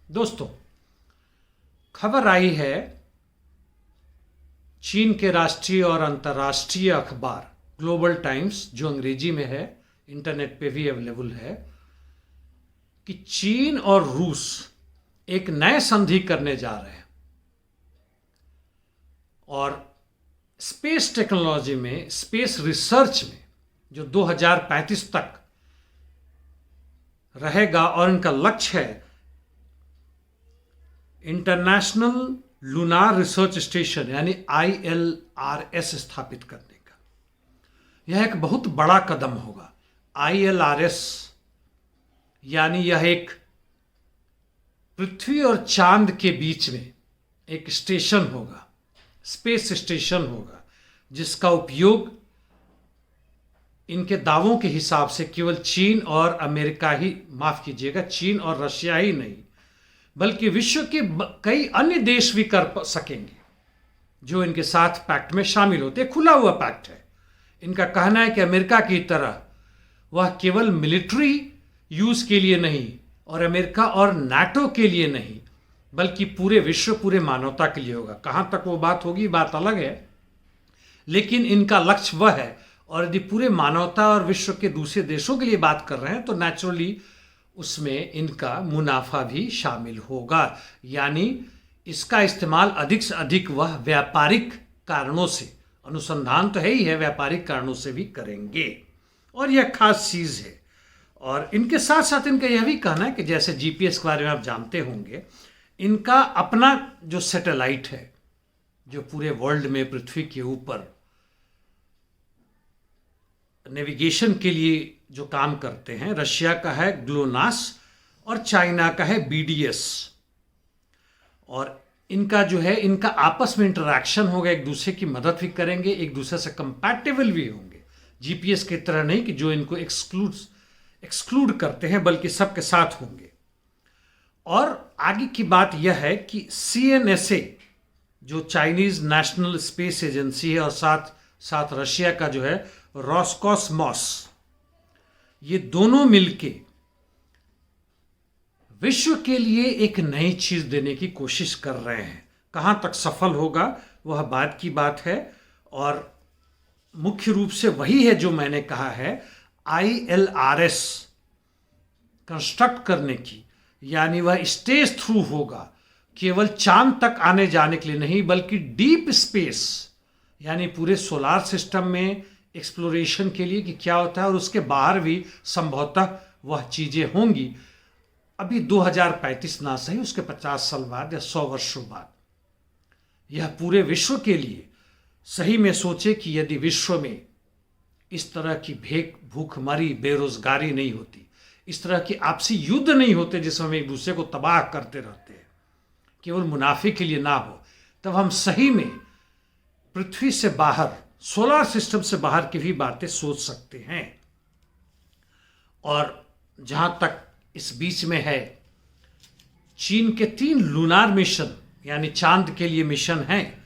दोस्तों, खबर आई है चीन के राष्ट्रीय और अंतर्राष्ट्रीय अखबार ग्लोबल टाइम्स, जो अंग्रेजी में है, इंटरनेट पे भी अवेलेबल है, कि चीन और रूस एक नए संधि करने जा रहे हैं और स्पेस टेक्नोलॉजी में, स्पेस रिसर्च में, जो 2035 तक रहेगा और इनका लक्ष्य है इंटरनेशनल लूनार रिसर्च स्टेशन यानी ILRS स्थापित करने का। यह एक बहुत बड़ा कदम होगा। ILRS यानी यह एक पृथ्वी और चांद के बीच में एक स्टेशन होगा, स्पेस स्टेशन होगा, जिसका उपयोग इनके दावों के हिसाब से केवल चीन और अमेरिका ही, माफ कीजिएगा, चीन और रशिया ही नहीं, बल्कि विश्व के कई अन्य देश भी कर सकेंगे जो इनके साथ पैक्ट में शामिल होते हैं। खुला हुआ पैक्ट है। इनका कहना है कि अमेरिका की तरह वह केवल मिलिट्री यूज के लिए नहीं और अमेरिका और नाटो के लिए नहीं, बल्कि पूरे विश्व, पूरे मानवता के लिए होगा। कहां तक वो बात होगी, बात अलग है, लेकिन इनका लक्ष्य वह है। और यदि पूरे मानवता और विश्व के दूसरे देशों के लिए बात कर रहे हैं तो नेचुरली उसमें इनका मुनाफा भी शामिल होगा। यानी इसका इस्तेमाल अधिक से अधिक वह व्यापारिक कारणों से, अनुसंधान तो है ही है, व्यापारिक कारणों से भी करेंगे और यह खास चीज है। और इनके साथ साथ इनका यह भी कहना है कि जैसे GPS के बारे में आप जानते होंगे, इनका अपना जो सैटेलाइट है, जो पूरे वर्ल्ड में, पृथ्वी के ऊपर नेविगेशन के लिए जो काम करते हैं, रशिया का है ग्लोनास और चाइना का है BDS। और इनका जो है, इनका आपस में इंटरैक्शन होगा, एक दूसरे की मदद भी करेंगे, एक दूसरे से कंपैटिबल भी होंगे। GPS की तरह नहीं कि जो इनको एक्सक्लूड करते हैं, बल्कि सबके साथ होंगे। और आगे की बात यह है कि CNSA, जो चाइनीज नेशनल स्पेस एजेंसी है, और साथ साथ रशिया का जो है रोसकॉसमॉस, ये दोनों मिलके विश्व के लिए एक नई चीज देने की कोशिश कर रहे हैं। कहां तक सफल होगा वह बात की बात है, और मुख्य रूप से वही है जो मैंने कहा है, ILRS कंस्ट्रक्ट करने की। यानी वह स्टेज थ्रू होगा, केवल चांद तक आने जाने के लिए नहीं, बल्कि डीप स्पेस यानी पूरे सोलार सिस्टम में एक्सप्लोरेशन के लिए कि क्या होता है, और उसके बाहर भी संभवतः वह चीजें होंगी। अभी 2035 ना सही, उसके 50 साल बाद या 100 वर्षों बाद यह पूरे विश्व के लिए सही में सोचे कि यदि विश्व में इस तरह की भूखमरी, बेरोजगारी नहीं होती, इस तरह की आपसी युद्ध नहीं होते जिसमें हम एक दूसरे को तबाह करते रहते हैं, केवल मुनाफे के लिए ना हो, तब हम सही में पृथ्वी से बाहर, सोलर सिस्टम से बाहर की भी बातें सोच सकते हैं। और जहां तक इस बीच में है, चीन के 3 लूनार मिशन यानी चांद के लिए मिशन हैं,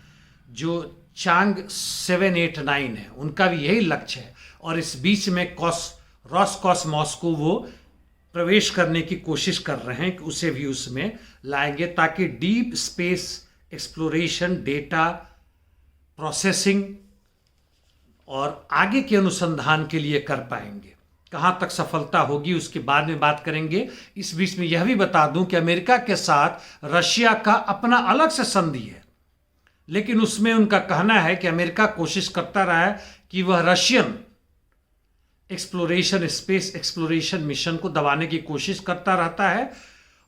जो चांग 7, 8, 9 है, उनका भी यही लक्ष्य है। और इस बीच में रोसकॉसमॉस को वो प्रवेश करने की कोशिश कर रहे हैं कि उसे भी उसमें लाएंगे, ताकि deep space exploration, data processing और आगे के अनुसंधान के लिए कर पाएंगे। कहां तक सफलता होगी उसके बाद में बात करेंगे। इस बीच में यह भी बता दूं कि अमेरिका के साथ रशिया का अपना अलग से संधि है, लेकिन उसमें उनका कहना है कि अमेरिका कोशिश करता रहा है कि वह Russian exploration, space exploration mission को दबाने की कोशिश करता रहता है,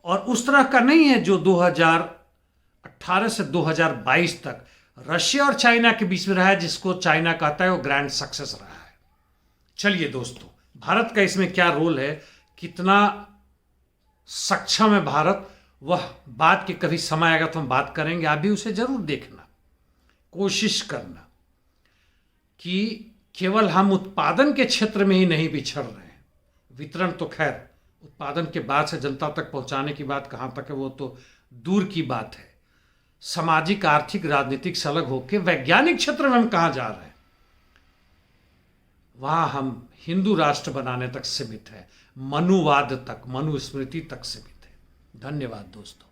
और उस तरह का नहीं है जो 2018 से 2022 तक रशिया और चाइना के बीच में रहा है, जिसको चाइना कहता है वो ग्रैंड सक्सेस रहा है। चलिए दोस्तों, भारत का इसमें क्या रोल है, कितना सक्षम है भारत, वह बात के कभी समय आएगा तो हम बात करेंगे। आप भी उसे जरूर देखना, कोशिश करना कि केवल हम उत्पादन के क्षेत्र में ही नहीं बिछड़ रहे हैं। वितरण तो खैर, उत्पादन के बाद से जनता तक पहुंचाने की बात कहां तक है वो तो दूर की बात है। सामाजिक, आर्थिक, राजनीतिक से अलग होकर वैज्ञानिक क्षेत्र में हम कहां जा रहे हैं, वहां हम हिंदू राष्ट्र बनाने तक सीमित है, मनुवाद तक, मनुस्मृति तक सीमित है। धन्यवाद दोस्तों।